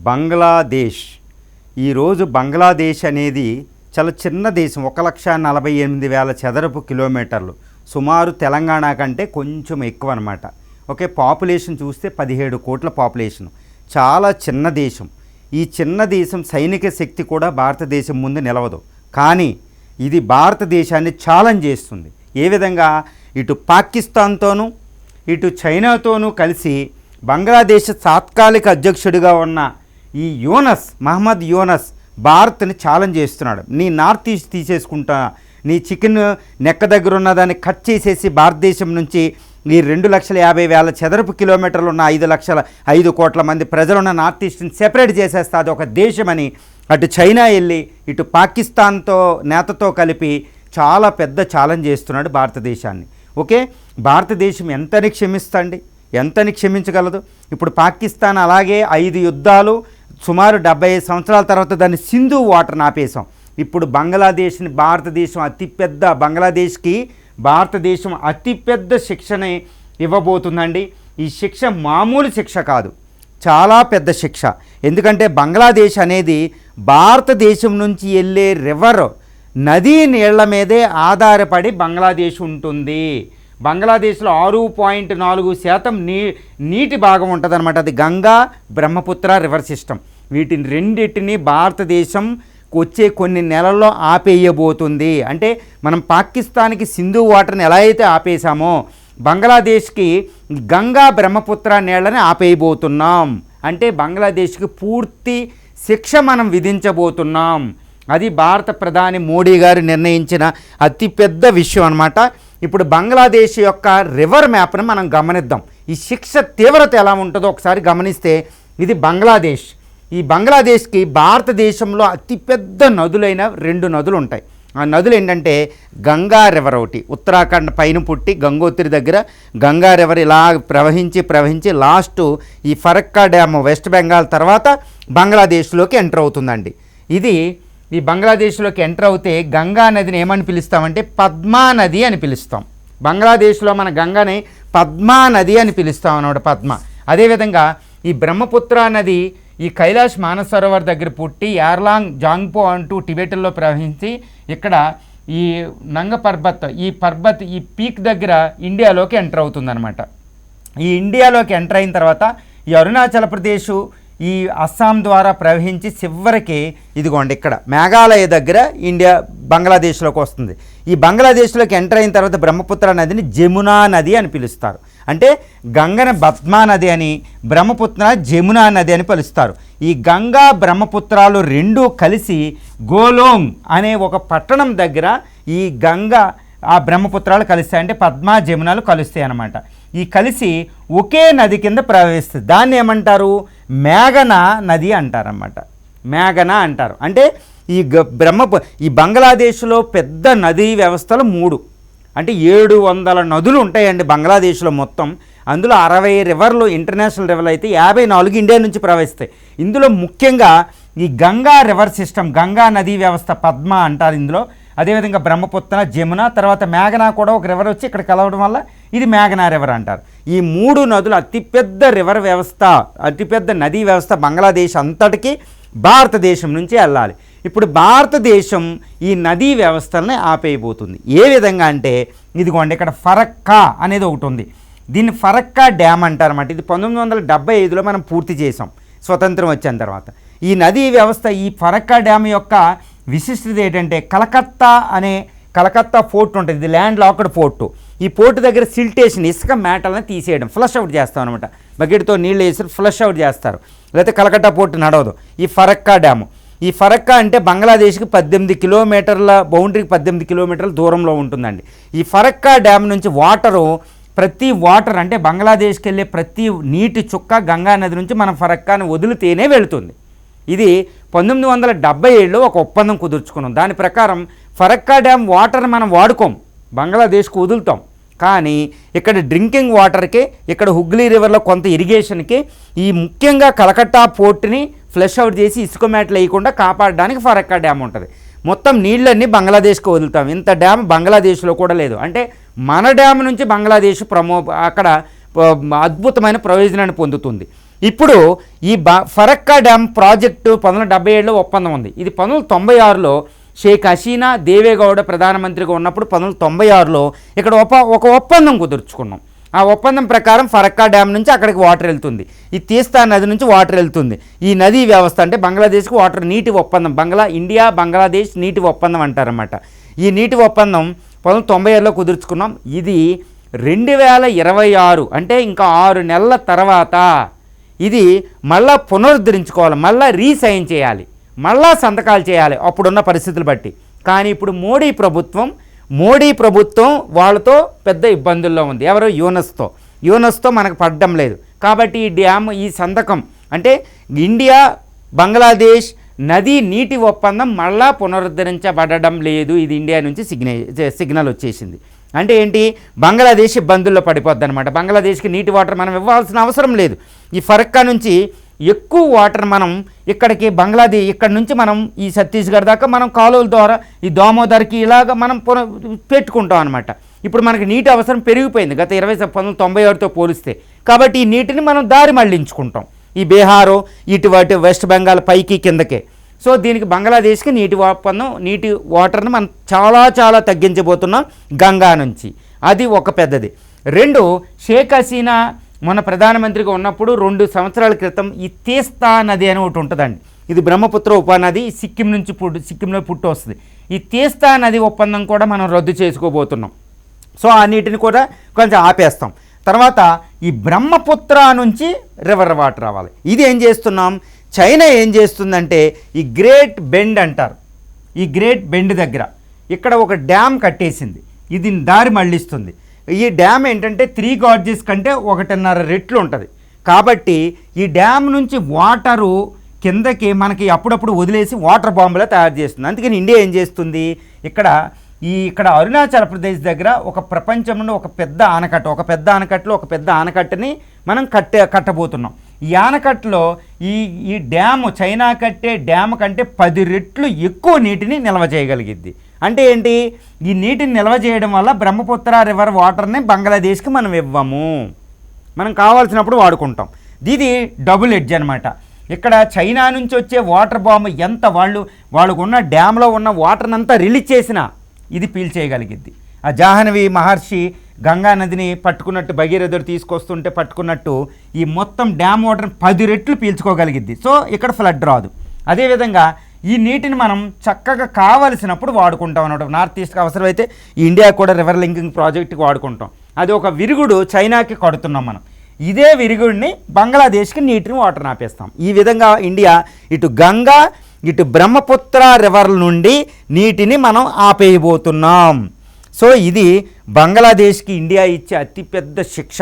బంగ్లాదేశ్. ఈరోజు బంగ్లాదేశ్ అనేది చాలా చిన్న దేశం. 1,48,000 చదరపు కిలోమీటర్లు, సుమారు తెలంగాణ కంటే కొంచెం ఎక్కువ అనమాట. ఓకే, పాపులేషన్ చూస్తే 17 కోట్ల పాపులేషన్. చాలా చిన్న దేశం. ఈ చిన్న దేశం సైనిక శక్తి కూడా భారతదేశం ముందు నిలవదు. కానీ ఇది భారతదేశాన్ని ఛాలెంజ్ చేస్తుంది. ఏ విధంగా? ఇటు పాకిస్తాన్తోనూ ఇటు చైనాతోనూ కలిసి బంగ్లాదేశ్ తాత్కాలిక అధ్యక్షుడిగా ఉన్న ఈ మహమ్మద్ యూనస్ భారత్ని ఛాలెంజ్ చేస్తున్నాడు. నీ నార్త్ ఈస్ట్ తీసేసుకుంటా, నీ చికెన్ నెక్క దగ్గర ఉన్నదాన్ని కట్ చేసేసి భారతదేశం నుంచి ఈ 2,50,000 చదరపు కిలోమీటర్లు ఉన్న 5 కోట్ల మంది ప్రజలున్న నార్త్ ఈస్ట్ని సెపరేట్ చేసేస్తా, అది ఒక దేశమని అటు చైనా వెళ్ళి ఇటు పాకిస్తాన్తో నేతతో కలిపి చాలా పెద్ద ఛాలెంజ్ చేస్తున్నాడు భారతదేశాన్ని. ఓకే, భారతదేశం ఎంతని క్షమిస్తండి, ఎంతని క్షమించగలదు? ఇప్పుడు పాకిస్తాన్ అలాగే 5 యుద్ధాలు సుమారు 75 సంవత్సరాల తర్వాత దాన్ని సింధు వాటర్ని ఆపేశాం. ఇప్పుడు బంగ్లాదేశ్ని బంగ్లాదేశ్కి భారతదేశం అతిపెద్ద శిక్షని ఇవ్వబోతుందండి. ఈ శిక్ష మామూలు శిక్ష కాదు, చాలా పెద్ద శిక్ష. ఎందుకంటే బంగ్లాదేశ్ అనేది భారతదేశం నుంచి వెళ్ళే నదీ నీళ్ల మీదే ఆధారపడి బంగ్లాదేశ్ ఉంటుంది. బంగ్లాదేశ్లో 6.4% నీటి భాగం ఉంటుంది అనమాట. అది గంగా బ్రహ్మపుత్ర రివర్ సిస్టమ్. వీటిని రెండింటిని భారతదేశం వచ్చే కొన్ని నెలల్లో ఆపేయబోతుంది. అంటే మనం పాకిస్తాన్కి సింధు వాటర్ని ఎలా అయితే ఆపేసామో బంగ్లాదేశ్కి గంగా బ్రహ్మపుత్ర నీళ్ళని ఆపేయబోతున్నాం. అంటే బంగ్లాదేశ్కి పూర్తి శిక్ష మనం విధించబోతున్నాం. అది భారత ప్రధాని మోడీ గారు నిర్ణయించిన అతిపెద్ద విషయం అన్నమాట. ఇప్పుడు బంగ్లాదేశ్ యొక్క రివర్ మ్యాప్ని మనం గమనిద్దాం. ఈ శిక్ష తీవ్రత ఎలా ఉంటుందో ఒకసారి గమనిస్తే, ఇది బంగ్లాదేశ్. ఈ బంగ్లాదేశ్కి భారతదేశంలో అతిపెద్ద నదులైన 2 నదులు ఉంటాయి. ఆ నదులు ఏంటంటే గంగా రివర్ ఒకటి, ఉత్తరాఖండ్ పైన పుట్టి గంగోత్రి దగ్గర గంగా రివర్ ఇలా ప్రవహించి లాస్ట్ ఈ ఫరక్కా డ్యామ్ వెస్ట్ బెంగాల్ తర్వాత బంగ్లాదేశ్లోకి ఎంటర్ అవుతుందండి. ఈ బంగ్లాదేశ్లోకి ఎంటర్ అవుతే గంగా నదిని ఏమని పిలుస్తామంటే పద్మా నది అని పిలుస్తాం. బంగ్లాదేశ్లో మన గంగని పద్మా నది అని పిలుస్తాం అన్నమాట, పద్మ. అదేవిధంగా ఈ బ్రహ్మపుత్ర నది ఈ కైలాష్ మానసరోవర్ దగ్గర పుట్టి యార్లాంగ్ జాంగ్పో అంటూ టిబెట్లో ప్రవహించి ఇక్కడ ఈ నంగ పర్బత్ ఈ పీక్ దగ్గర ఇండియాలోకి ఎంటర్ అవుతుందన్నమాట. ఈ ఇండియాలోకి ఎంటర్ అయిన తర్వాత ఈ అరుణాచల్ ప్రదేశ్ ఈ అస్సాం ద్వారా ప్రవహించి చివరికి ఇదిగోండి ఇక్కడ మేఘాలయ దగ్గర బంగ్లాదేశ్లోకి వస్తుంది. ఈ బంగ్లాదేశ్లోకి ఎంటర్ అయిన తర్వాత బ్రహ్మపుత్ర నదిని జమునా నది అని పిలుస్తారు. అంటే గంగన పద్మా నది అని, బ్రహ్మపుత్ర జమునా నది అని పిలుస్తారు. ఈ గంగా బ్రహ్మపుత్రాలు 2 కలిసి గోలోంగ్ అనే ఒక పట్టణం దగ్గర ఈ గంగా ఆ బ్రహ్మపుత్రాలు కలుస్తాయి. అంటే పద్మా జమునాలు కలుస్తాయి అన్నమాట. ఈ కలిసి ఒకే నది కింద ప్రవహిస్తుంది. దాన్ని ఏమంటారు? మేఘనా నది అంటారన్నమాట. మేఘనా అంటారు. అంటే ఈ బంగ్లాదేశ్లో పెద్ద నదీ వ్యవస్థలు 3, అంటే 700 నదులు ఉంటాయండి బంగ్లాదేశ్లో మొత్తం. అందులో 60 రివర్లు ఇంటర్నేషనల్ రివర్లు అయితే 54 ఇండియా నుంచి ప్రవహిస్తాయి. ఇందులో ముఖ్యంగా ఈ గంగా రివర్ సిస్టమ్, గంగా నదీ వ్యవస్థ పద్మ అంటారు ఇందులో. అదేవిధంగా బ్రహ్మపుత్ర, జమున, తర్వాత మేఘనా కూడా ఒక రివర్ వచ్చి ఇక్కడ కలవడం వల్ల ఇది మేఘనా రివర్ అంటారు. ఈ 3 నదులు అతిపెద్ద రివర్ వ్యవస్థ, అతిపెద్ద నదీ వ్యవస్థ బంగ్లాదేశ్ అంతటికీ భారతదేశం నుంచి వెళ్ళాలి. ఇప్పుడు భారతదేశం ఈ నదీ వ్యవస్థలని ఆపేయబోతుంది. ఏ విధంగా అంటే ఇదిగోండి ఇక్కడ ఫరక్కా అనేది ఒకటి ఉంది. దీన్ని ఫరక్కా డ్యామ్ అంటారన్నమాట. ఇది 1975లో మనం పూర్తి చేసాం స్వతంత్రం వచ్చిన తర్వాత. ఈ నదీ వ్యవస్థ, ఈ ఫరక్కా డ్యామ్ యొక్క విశిష్టత ఏంటంటే కలకత్తా పోర్ట్ ఉంటుంది. ఇది ల్యాండ్ లాక్డ్ పోర్టు. ఈ పోర్టు దగ్గర సిల్టేషన్, ఇసుక మేటలను తీసేయడం, ఫ్లష్ అవుట్ చేస్తాం అనమాట. బకెట్తో నీళ్ళు వేసి ఫ్లష్ అవుట్ చేస్తారు. లేకపోతే కలకత్తా పోర్టు నడవదు. ఈ ఫరక్కా డ్యాము, ఈ ఫరక్కా అంటే బంగ్లాదేశ్కి 18 కిలోమీటర్ల బౌండరీకి 18 కిలోమీటర్ల దూరంలో ఉంటుందండి. ఈ ఫరక్కా డ్యామ్ నుంచి ప్రతి వాటర్ అంటే బంగ్లాదేశ్కి వెళ్ళే ప్రతి నీటి చుక్క గంగా నది నుంచి మనం ఫరక్కాని వదిలితేనే వెళుతుంది. ఇది 1977లో ఒక ఒప్పందం కుదుర్చుకున్నాం. దాని ప్రకారం ఫరక్కా డ్యామ్ వాటర్ మనం వాడుకోం, బంగ్లాదేశ్కు వదులుతాం. కానీ ఇక్కడ డ్రింకింగ్ వాటర్కి, ఇక్కడ హుగ్లీ రివర్లో కొంత ఇరిగేషన్కి, ఈ ముఖ్యంగా కలకత్తా పోర్టుని ఫ్లష్ అవుట్ చేసి ఇసుక మేటలు వేయకుండా కాపాడడానికి ఫరక్కా డ్యామ్ ఉంటుంది. మొత్తం నీళ్ళన్నీ బంగ్లాదేశ్కి వదులుతాం. ఇంత డ్యామ్ బంగ్లాదేశ్లో కూడా లేదు. అంటే మన డ్యామ్ నుంచి బంగ్లాదేశ్ అక్కడ అద్భుతమైన ప్రయోజనాన్ని పొందుతుంది. ఇప్పుడు ఈ ఫరక్కా డ్యామ్ ప్రాజెక్టు 1977లో ఒప్పందం ఉంది. ఇది 1996లో షేక్ హసీనా దేవేగౌడ ప్రధానమంత్రిగా ఉన్నప్పుడు 1996లో ఇక్కడ ఒక ఒప్పందం కుదుర్చుకున్నాం. ఆ ఒప్పందం ప్రకారం ఫరక్కా డ్యామ్ నుంచి అక్కడికి వాటర్ వెళ్తుంది. ఈ తీస్తా నది నుంచి వాటర్ వెళ్తుంది. ఈ నదీ వ్యవస్థ అంటే బంగ్లాదేశ్కి వాటర్ నీటి ఒప్పందం, ఇండియా బంగ్లాదేశ్ నీటి ఒప్పందం అంటారన్నమాట. ఈ నీటి ఒప్పందం 1996లో కుదుర్చుకున్నాం. ఇది 2026 అంటే ఇంకా 6 నెలల తర్వాత ఇది మళ్ళా పునరుద్ధరించుకోవాలి, మళ్ళీ రీసైన్ చేయాలి, మళ్ళా సంతకాలు చేయాలి అప్పుడున్న పరిస్థితులు బట్టి. కానీ ఇప్పుడు మోడీ ప్రభుత్వం వాళ్ళతో పెద్ద ఇబ్బందుల్లో ఉంది. ఎవరు? యూనస్తో మనకు పడడం లేదు. కాబట్టి ఈ డ్యామ్ ఈ సంతకం అంటే ఇండియా బంగ్లాదేశ్ నదీ నీటి ఒప్పందం మళ్ళా పునరుద్ధరించబడడం లేదు. ఇది ఇండియా నుంచి సిగ్నల్ వచ్చేసింది. అంటే ఏంటి? బంగ్లాదేశ్ ఇబ్బందుల్లో పడిపోద్ది అనమాట. బంగ్లాదేశ్కి నీటి వాటర్ మనం ఇవ్వాల్సిన అవసరం లేదు. ఈ ఫరక్కా నుంచి ఎక్కువ వాటర్ మనం ఇక్కడ నుంచి మనం ఈ ఛత్తీస్గఢ్ దాకా మనం కాలువల ద్వారా ఈ దామోదర్కి ఇలాగ మనం పెట్టుకుంటాం అనమాట. ఇప్పుడు మనకి నీటి అవసరం పెరిగిపోయింది గత 1996తో పోలిస్తే. కాబట్టి ఈ నీటిని మనం దారి మళ్లించుకుంటాం. ఈ బీహారు ఇటువంటి వెస్ట్ బెంగాల్ పైకి కిందకే. సో దీనికి బంగ్లాదేశ్కి నీటి వాటర్ని మనం చాలా తగ్గించబోతున్నాం గంగా నుంచి. అది ఒక పెద్దది. 2, షేక్ హసీనా మన ప్రధానమంత్రిగా ఉన్నప్పుడు 2 సంవత్సరాల క్రితం ఈ తీస్తా నది అని ఒకటి ఉంటుందండి. ఇది బ్రహ్మపుత్ర ఉపనది సిక్కింలో పుట్టి వస్తుంది. ఈ తీస్తా నది ఒప్పందం కూడా మనం రద్దు చేసుకోబోతున్నాం. సో ఆ నీటిని కూడా కొంచెం ఆపేస్తాం. తర్వాత ఈ బ్రహ్మపుత్ర నుంచి రివర్ వాటర్ రావాలి. ఇది ఏం చేస్తున్నాం? చైనా ఏం చేస్తుందంటే ఈ గ్రేట్ బెండ్ అంటారు. ఈ గ్రేట్ బెండ్ దగ్గర ఇక్కడ ఒక డ్యామ్ కట్టేసింది. ఇది దారి మళ్ళిస్తుంది. ఈ డ్యామ్ ఏంటంటే 3 గార్జెస్ కంటే 1.5 రెట్లు ఉంటుంది. కాబట్టి ఈ డ్యామ్ నుంచి వాటరు కిందకి మనకి అప్పుడప్పుడు వదిలేసి వాటర్ బాంబులా తయారు చేస్తుంది. అందుకని ఇండియా ఏం చేస్తుంది? ఇక్కడ అరుణాచల్ ప్రదేశ్ దగ్గర ఒక ప్రపంచంలో ఒక పెద్ద ఆనకట్టని మనం కట్టబోతున్నాం. ఈ ఆనకట్టలో ఈ డ్యాము చైనా కట్టే డ్యామ్ కంటే 10 రెట్లు ఎక్కువ నీటిని నిల్వ చేయగలిగిద్ది. అంటే ఏంటి? ఈ నీటిని నిల్వ చేయడం వల్ల బ్రహ్మపుత్ర రివర్ వాటర్ని బంగ్లాదేశ్కి మనం ఇవ్వము, మనం కావాల్సినప్పుడు వాడుకుంటాం. ఇది డబుల్ ఎడ్జ్ అనమాట. ఇక్కడ చైనా నుంచి వచ్చే వాటర్ బాంబు ఎంత వాళ్ళకు ఉన్న డ్యామ్లో ఉన్న వాటర్ని అంతా రిలీజ్ చేసినా ఇది పీల్చేయగలిగిద్ది. ఆ జాహ్నవి మహర్షి గంగా నదిని పట్టుకున్నట్టు, భగీరథుడు తీసుకొస్తుంటే పట్టుకున్నట్టు ఈ మొత్తం డ్యామ్ వాటర్ని 10 రెట్లు పీల్చుకోగలిగిద్ది. సో ఇక్కడ ఫ్లడ్ రాదు. అదేవిధంగా ఈ నీటిని మనం చక్కగా కావలసినప్పుడు వాడుకుంటాం అన్నమాట. నార్త్ ఈస్ట్కి అవసరమైతే ఈ ఇండియా కూడా రివర్ లింకింగ్ ప్రాజెక్ట్కి వాడుకుంటాం. అది ఒక విరుగుడు చైనాకి కడుతున్నాం మనం. ఇదే విరుగుడిని బంగ్లాదేశ్కి నీటిని వాటర్ ఆపేస్తాం. ఈ విధంగా ఇండియా ఇటు గంగా ఇటు బ్రహ్మపుత్ర రివర్ల నుండి నీటిని మనం ఆపేయబోతున్నాం. సో ఇది బంగ్లాదేశ్కి ఇండియా ఇచ్చే అతిపెద్ద శిక్ష.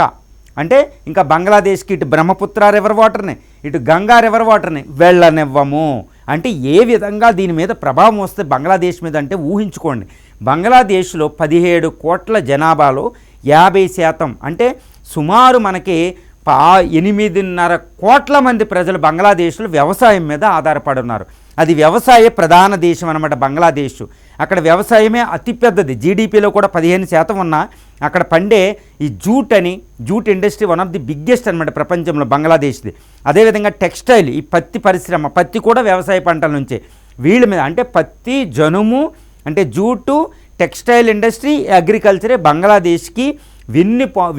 అంటే ఇంకా బంగ్లాదేశ్కి ఇటు బ్రహ్మపుత్ర రివర్ వాటర్ని ఇటు గంగా రివర్ వాటర్ని వెళ్ళనివ్వము. అంటే ఏ విధంగా దీని మీద ప్రభావం వస్తే బంగ్లాదేశ్ మీద అంటే ఊహించుకోండి. బంగ్లాదేశ్లో 17 కోట్ల జనాభాలో 50% అంటే సుమారు మనకి 8.5 కోట్ల మంది ప్రజలు బంగ్లాదేశ్లో వ్యవసాయం మీద ఆధారపడి ఉన్నారు. అది వ్యవసాయ ప్రధాన దేశం అనమాట బంగ్లాదేశ్. అక్కడ వ్యవసాయమే అతిపెద్దది. జీడిపిలో కూడా 15% ఉన్న అక్కడ పండే ఈ jute industry one of the biggest అనమాట ప్రపంచంలో బంగ్లాదేశ్ది. అదేవిధంగా టెక్స్టైల్, ఈ పత్తి పరిశ్రమ, పత్తి కూడా వ్యవసాయ పంటల నుంచే. వీళ్ళ మీద అంటే పత్తి, జనుము అంటే జూటు, టెక్స్టైల్ ఇండస్ట్రీ, అగ్రికల్చరే బంగ్లాదేశ్కి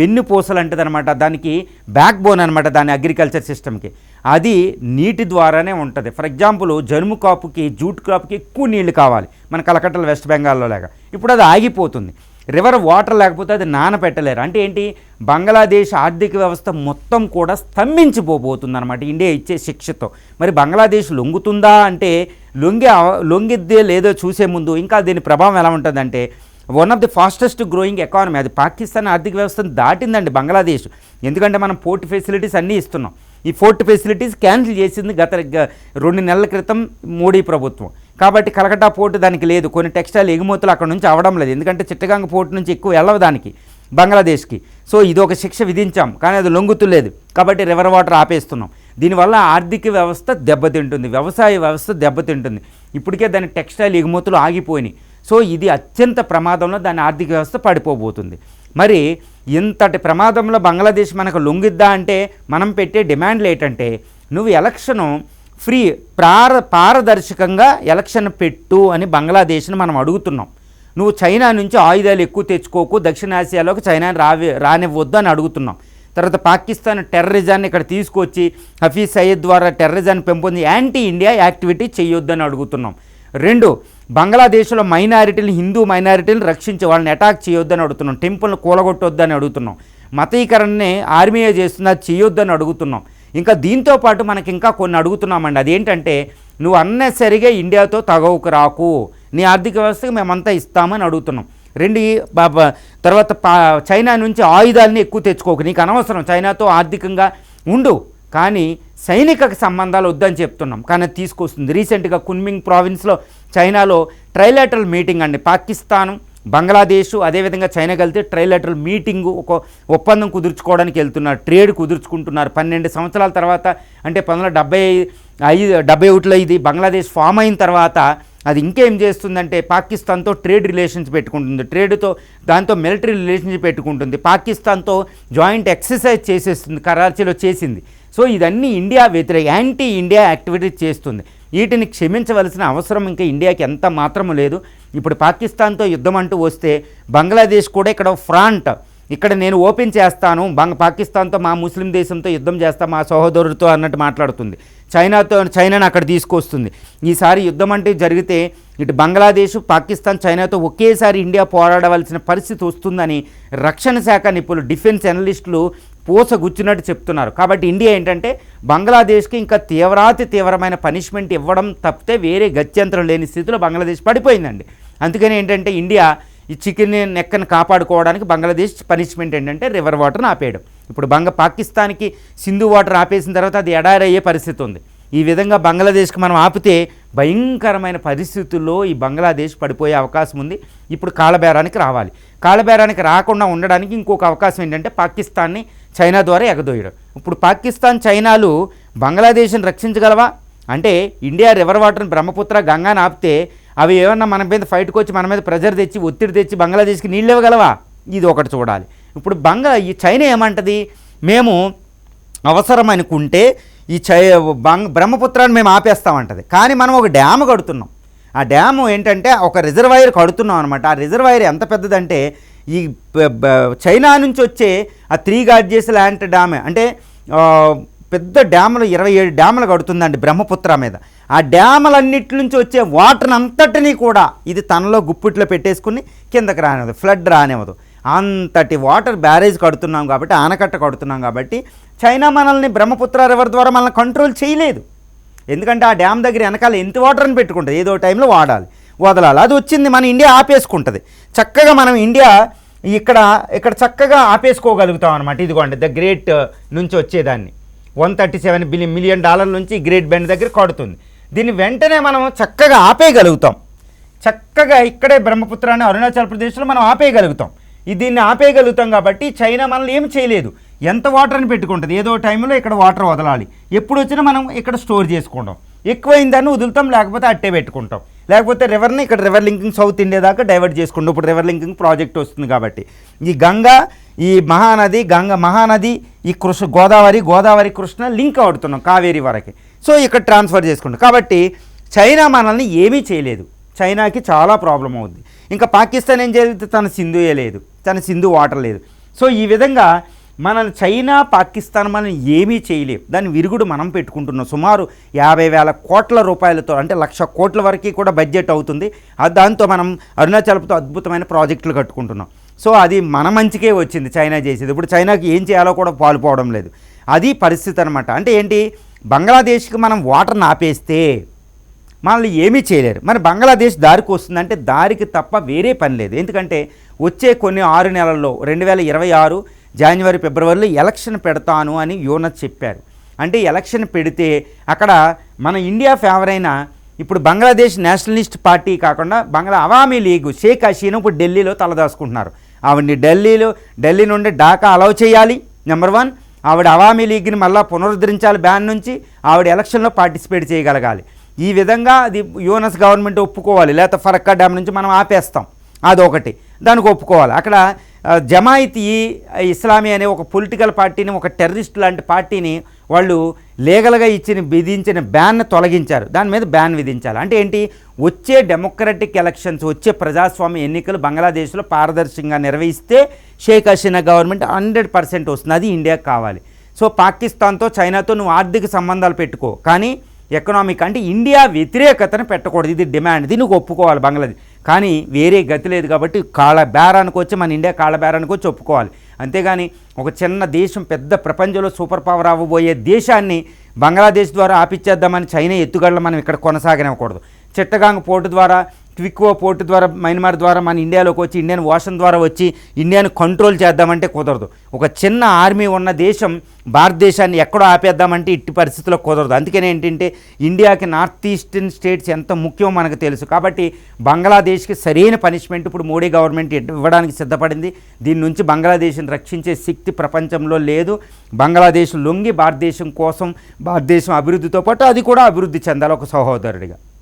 వెన్నుపూసలు అంటది అనమాట. దానికి బ్యాక్ బోన్ అనమాట దాని అగ్రికల్చర్ సిస్టమ్కి. అది నీటి ద్వారానే ఉంటుంది. ఫర్ ఎగ్జాంపుల్ జనుము కాపుకి, జూట్ క్రాప్కి ఎక్కువ నీళ్లు కావాలి మన కలకట్టలో వెస్ట్ బెంగాల్లో లాగా. ఇప్పుడు అది ఆగిపోతుంది. రివర్ వాటర్ లేకపోతే అది నానపెట్టలేరు. అంటే ఏంటి? బంగ్లాదేశ్ ఆర్థిక వ్యవస్థ మొత్తం కూడా స్తంభించిపోబోతుంది అనమాట ఇండియా ఇచ్చే శిక్షతో. మరి బంగ్లాదేశ్ లొంగుతుందా అంటే లొంగిద్దే లేదో చూసే ముందు ఇంకా దీని ప్రభావం ఎలా ఉంటుందంటే one of the fastest growing economy. అది పాకిస్తాన్ ఆర్థిక వ్యవస్థను దాటిందండి బంగ్లాదేశ్. ఎందుకంటే మనం పోర్ట్ ఫెసిలిటీస్ అన్నీ ఇస్తున్నాం. ఈ పోర్ట్ ఫెసిలిటీస్ క్యాన్సిల్ చేసింది గత 2 నెలల క్రితం మోడీ ప్రభుత్వం. కాబట్టి కలకట్టా పోర్టు దానికి లేదు. కొన్ని టెక్స్టైల్ ఎగుమతులు అక్కడ నుంచి అవడం లేదు. ఎందుకంటే చిట్టగాంగ పోర్టు నుంచి ఎక్కువ వెళ్ళవు దానికి బంగ్లాదేశ్కి. సో ఇది ఒక శిక్ష విధించాం, కానీ అది లొంగుతులేదు. కాబట్టి రివర్ వాటర్ ఆపేస్తున్నాం. దీనివల్ల ఆర్థిక వ్యవస్థ దెబ్బతింటుంది, వ్యవసాయ వ్యవస్థ దెబ్బతింటుంది. ఇప్పటికే దాని టెక్స్టైల్ ఎగుమతులు ఆగిపోయినాయి. సో ఇది అత్యంత ప్రమాదంలో దాని ఆర్థిక వ్యవస్థ పడిపోబోతుంది. మరి ఇంతటి ప్రమాదంలో బంగ్లాదేశ్ మనకు లొంగిద్దా అంటే మనం పెట్టే డిమాండ్లు ఏంటంటే నువ్వు ఎలక్షను ఫ్రీ పారదర్శకంగా ఎలక్షన్ పెట్టు అని బంగ్లాదేశ్ని మనం అడుగుతున్నాం. నువ్వు చైనా నుంచి ఆయుధాలు ఎక్కువ తెచ్చుకోకు, దక్షిణాసియాలోకి చైనాని రానివ్వద్దు అని అడుగుతున్నాం. తర్వాత పాకిస్తాన్ టెర్రరిజాన్ని ఇక్కడ తీసుకొచ్చి హఫీజ్ సయీద్ ద్వారా టెర్రరిజాన్ని పెంపొంది యాంటీ ఇండియా యాక్టివిటీ చేయొద్దని అడుగుతున్నాం. 2, బంగ్లాదేశ్లో మైనారిటీలు, హిందూ మైనారిటీలను రక్షించి వాళ్ళని అటాక్ చేయొద్దని అడుగుతున్నాం. టెంపుల్ని కూలగొట్టొద్దని అడుగుతున్నాం. మతీకరణని ఆర్మీయే చేస్తుంది, అది చేయొద్దని అడుగుతున్నాం. ఇంకా దీంతోపాటు మనకి ఇంకా కొన్ని అడుగుతున్నామండి. అదేంటంటే నువ్వు అన్నెసరిగా ఇండియాతో తగవుకు రాకు, నీ ఆర్థిక వ్యవస్థకు మేమంతా ఇస్తామని అడుగుతున్నాం. 2 తర్వాత చైనా నుంచి ఆయుధాలని ఎక్కువ తెచ్చుకోకు, నీకు అనవసరం, చైనాతో ఆర్థికంగా ఉండు, కానీ సైనిక సంబంధాలు వద్దని చెప్తున్నాం. కానీ తీసుకొస్తుంది. రీసెంట్గా కున్మింగ్ ప్రావిన్స్లో చైనాలో ట్రైలాటరల్ మీటింగ్ అండి, పాకిస్తాను, బంగ్లాదేశ్ అదేవిధంగా చైనా కలిసి ట్రైలాటరల్ మీటింగు ఒక ఒప్పందం కుదుర్చుకోవడానికి వెళ్తున్నారు, ట్రేడ్ కుదుర్చుకుంటున్నారు. 12 సంవత్సరాల తర్వాత అంటే 1971లో ఇది బంగ్లాదేశ్ ఫామ్ అయిన తర్వాత అది ఇంకేం చేస్తుందంటే పాకిస్తాన్తో ట్రేడ్ రిలేషన్స్ పెట్టుకుంటుంది, ట్రేడ్తో దాంతో మిలిటరీ రిలేషన్షిప్ పెట్టుకుంటుంది, పాకిస్తాన్తో జాయింట్ ఎక్సర్సైజ్ చేసేస్తుంది, కరాచీలో చేసింది. సో ఇదన్నీ ఇండియా వ్యతిరేక యాంటీ ఇండియా యాక్టివిటీ చేస్తుంది. వీటిని క్షమించవలసిన అవసరం ఇంకా ఇండియాకి ఎంత మాత్రము లేదు. ఇప్పుడు పాకిస్తాన్తో యుద్ధం అంటూ వస్తే బంగ్లాదేశ్ కూడా ఇక్కడ ఫ్రంట్, ఇక్కడ నేను ఓపెన్ చేస్తాను, పాకిస్తాన్తో మా ముస్లిం దేశంతో యుద్ధం చేస్తాను మా సహోదరుడితో అన్నట్టు మాట్లాడుతుంది. చైనాను అక్కడ తీసుకొస్తుంది. ఈసారి యుద్ధం అంటే జరిగితే ఇటు బంగ్లాదేశ్, పాకిస్తాన్, చైనాతో ఒకేసారి ఇండియా పోరాడవలసిన పరిస్థితి వస్తుందని రక్షణ శాఖ నిపుణులు, డిఫెన్స్ అనలిస్టులు పూసగుచ్చినట్టు చెప్తున్నారు. కాబట్టి ఇండియా ఏంటంటే బంగ్లాదేశ్కి ఇంకా తీవ్రమైన పనిష్మెంట్ ఇవ్వడం తప్పితే వేరే గత్యంతరం లేని స్థితిలో బంగ్లాదేశ్ పడిపోయిందండి. అందుకని ఏంటంటే ఇండియా ఈ చికెన్ నెక్కను కాపాడుకోవడానికి బంగ్లాదేశ్ పనిష్మెంట్ ఏంటంటే రివర్ వాటర్ని ఆపేయడం. ఇప్పుడు పాకిస్తాన్కి సింధు వాటర్ ఆపేసిన తర్వాత అది ఎడారి అయ్యే పరిస్థితి ఉంది. ఈ విధంగా బంగ్లాదేశ్కి మనం ఆపితే భయంకరమైన పరిస్థితుల్లో ఈ బంగ్లాదేశ్ పడిపోయే అవకాశం ఉంది. ఇప్పుడు కాళ్ళబేరానికి రావాలి. కాళ్ళబేరానికి రాకుండా ఉండడానికి ఇంకొక అవకాశం ఏంటంటే పాకిస్తాన్ని చైనా ద్వారా ఎగదోయడం. ఇప్పుడు పాకిస్తాన్, చైనాలు బంగ్లాదేశ్ని రక్షించగలవా అంటే ఇండియా రివర్ వాటర్ని బ్రహ్మపుత్ర, గంగాని ఆపితే అవి ఏమన్నా మన మీద ఫైట్కి వచ్చి మన మీద ప్రెజర్ తెచ్చి ఒత్తిడి తెచ్చి బంగ్లాదేశ్కి నీళ్ళు ఇవ్వగలవా? ఇది ఒకటి చూడాలి. ఇప్పుడు ఈ చైనా ఏమంటది, మేము అవసరం అనుకుంటే ఈ బ్రహ్మపుత్రాన్ని మేము ఆపేస్తామంటది. కానీ మనం ఒక డ్యామ్ కడుతున్నాం. ఆ డ్యాము ఏంటంటే ఒక రిజర్వాయర్ కడుతున్నాం అనమాట. ఆ రిజర్వాయర్ ఎంత పెద్దదంటే ఈ చైనా నుంచి వచ్చే ఆ 3 గార్జెస్ ల్యాండ్ డ్యామ్ అంటే పెద్ద డ్యాములు 27 డ్యాములు కడుతుందండి బ్రహ్మపుత్ర మీద. ఆ డ్యాములన్నిటి నుంచి వచ్చే వాటర్ అంతటినీ కూడా ఇది తనలో గుప్పిట్లో పెట్టేసుకుని కిందకి రానివ్వదు, ఫ్లడ్ రానివ్వదు. అంతటి వాటర్ బ్యారేజ్ కడుతున్నాం కాబట్టి, ఆనకట్ట కడుతున్నాం కాబట్టి చైనా మనల్ని బ్రహ్మపుత్ర రివర్ ద్వారా మనల్ని కంట్రోల్ చేయలేదు. ఎందుకంటే ఆ డ్యామ్ దగ్గర వెనకాల ఎంత వాటర్ని పెట్టుకుంటుంది, ఏదో టైంలో వదలాలి. అది వచ్చింది మన ఇండియా ఆపేసుకుంటుంది. చక్కగా మనం ఇండియా ఇక్కడ చక్కగా ఆపేసుకోగలుగుతాం అనమాట. ఇదిగోండి ద గ్రేట్ నుంచి వచ్చేదాన్ని $137 మిలియన్ నుంచి గ్రేట్ బెండ్ దగ్గర కడుతుంది. దీన్ని వెంటనే మనం చక్కగా ఆపేయగలుగుతాం. చక్కగా ఇక్కడే బ్రహ్మపుత్రాన్ని అరుణాచల్ ప్రదేశ్లో మనం ఆపేయగలుగుతాం. దీన్ని ఆపేయగలుగుతాం కాబట్టి చైనా మనల్ని ఏం చేయలేదు. ఎంత వాటర్ని పెట్టుకుంటుంది, ఏదో టైంలో ఇక్కడ వాటర్ వదలాలి, ఎప్పుడు వచ్చినా మనం ఇక్కడ స్టోర్ చేసుకుంటాం. ఎక్కువైందాన్ని వదులుతాం, లేకపోతే అట్టే పెట్టుకుంటాం. లేకపోతే రివర్ని ఇక్కడ రివర్ లింకింగ్ సౌత్ ఇండియా దాకా డైవర్ట్ చేసుకుంటాం. ఇప్పుడు రివర్ లింకింగ్ ప్రాజెక్ట్ వస్తుంది కాబట్టి ఈ గంగా, ఈ మహానది, ఈ గోదావరి కృష్ణ లింక్ అవుతున్నాం కావేరీ వరకు. సో ఇక్కడ ట్రాన్స్ఫర్ చేసుకుంటాం. కాబట్టి చైనా మనల్ని ఏమీ చేయలేదు. చైనాకి చాలా ప్రాబ్లం అవుద్ది. ఇంకా పాకిస్తాన్ ఏం చేస్తే తన సింధుయే లేదు, తన సింధు వాటర్ లేదు. సో ఈ విధంగా చైనా, పాకిస్తాన్ మనం ఏమీ చేయలేవు. దాని విరుగుడు మనం పెట్టుకుంటున్నాం. సుమారు 50,000 కోట్ల రూపాయలతో అంటే 1,00,000 కోట్ల వరకు కూడా బడ్జెట్ అవుతుంది. దాంతో మనం అరుణాచల్తో అద్భుతమైన ప్రాజెక్టులు కట్టుకుంటున్నాం. సో అది మన మంచికే వచ్చింది చైనా చేసేది. ఇప్పుడు చైనాకి ఏం చేయాలో కూడా పాలుపోవడం లేదు. అది పరిస్థితి అనమాట. అంటే ఏంటి, బంగ్లాదేశ్కి మనం వాటర్ని ఆపేస్తే మనల్ని ఏమీ చేయలేరు. మరి బంగ్లాదేశ్ దారికి వస్తుందంటే దారికి తప్ప వేరే పని లేదు. ఎందుకంటే వచ్చే కొన్ని 6 నెలల్లో 2026 జనవరి, ఫిబ్రవరిలో ఎలక్షన్ పెడతాను అని యూనస్ చెప్పారు. అంటే ఎలక్షన్ పెడితే అక్కడ మన ఇండియా ఫేవర్ అయిన ఇప్పుడు బంగ్లాదేశ్ నేషనలిస్ట్ పార్టీ కాకుండా అవామీ లీగ్ షేక్ హసీనా ఇప్పుడు ఢిల్లీలో తలదాచుకుంటున్నారు. ఆవిడ్ని ఢిల్లీ నుండి ఢాకా అలౌ చేయాలి. నెంబర్ 1, ఆవిడ అవామీ లీగ్ని మళ్ళీ పునరుద్ధరించాలి బ్యాన్ నుంచి. ఆవిడ ఎలక్షన్లో పార్టిసిపేట్ చేయగలగాలి. ఈ విధంగా అది యూఎస్ గవర్నమెంట్ ఒప్పుకోవాలి, లేకపోతే ఫరక్కా డ్యామ్ నుంచి మనం ఆపేస్తాం, అదొకటి దానికి ఒప్పుకోవాలి. అక్కడ జమాయితీ ఇస్లామీ అనే ఒక పొలిటికల్ పార్టీని, ఒక టెర్రరిస్ట్ లాంటి పార్టీని వాళ్ళు లీగల్గా విధించిన బ్యాన్ను తొలగించారు, దాని మీద బ్యాన్ విధించాలి. అంటే ఏంటి, వచ్చే డెమోక్రటిక్ ఎలక్షన్స్, వచ్చే ప్రజాస్వామ్య ఎన్నికలు బంగ్లాదేశ్లో పారదర్శకంగా నిర్వహిస్తే షేక్ హసీనా గవర్నమెంట్ 100% వస్తుంది. అది ఇండియాకి కావాలి. సో పాకిస్తాన్తో, చైనాతో నువ్వు ఆర్థిక సంబంధాలు పెట్టుకో, కానీ ఎకనామిక్ అంటే ఇండియా వ్యతిరేకతను పెట్టకూడదు, ఇది డిమాండ్, ఇది నువ్వు ఒప్పుకోవాలి బంగ్లాదేశ్. కానీ వేరే గతి లేదు కాబట్టి కాళ్ళ బేరానికి వచ్చి మన ఇండియా కాళ్ళ బేరానికి వచ్చి ఒప్పుకోవాలి. అంతేగాని ఒక చిన్న దేశం పెద్ద ప్రపంచంలో సూపర్ పవర్ అవ్వబోయే దేశాన్ని బంగ్లాదేశ్ ద్వారా ఆపిచ్చేద్దామని చైనా ఎత్తుగడలు మనం ఇక్కడ కొనసాగనివ్వకూడదు. చిట్టగాంగ్ పోర్టు ద్వారా, క్విక్కో పోర్టు ద్వారా, మయన్మార్ ద్వారా మన ఇండియాలోకి వచ్చి, ఇండియన్ ఓషన్ ద్వారా వచ్చి ఇండియాను కంట్రోల్ చేద్దామంటే కుదరదు. ఒక చిన్న ఆర్మీ ఉన్న దేశం భారతదేశాన్ని ఎక్కడో ఆపేద్దామంటే ఇట్టి పరిస్థితుల్లో కుదరదు. అందుకని ఏంటంటే ఇండియాకి నార్త్ ఈస్టర్న్ స్టేట్స్ ఎంత ముఖ్యమో మనకు తెలుసు. కాబట్టి బంగ్లాదేశ్కి సరైన పనిష్మెంట్ ఇప్పుడు మోడీ గవర్నమెంట్ ఇవ్వడానికి సిద్ధపడింది. దీని నుంచి బంగ్లాదేశ్ని రక్షించే శక్తి ప్రపంచంలో లేదు. బంగ్లాదేశ్ లొంగి భారతదేశం కోసం, భారతదేశం అభివృద్ధితో పాటు అది కూడా అభివృద్ధి చెందాలి ఒక సహోదరుడిగా.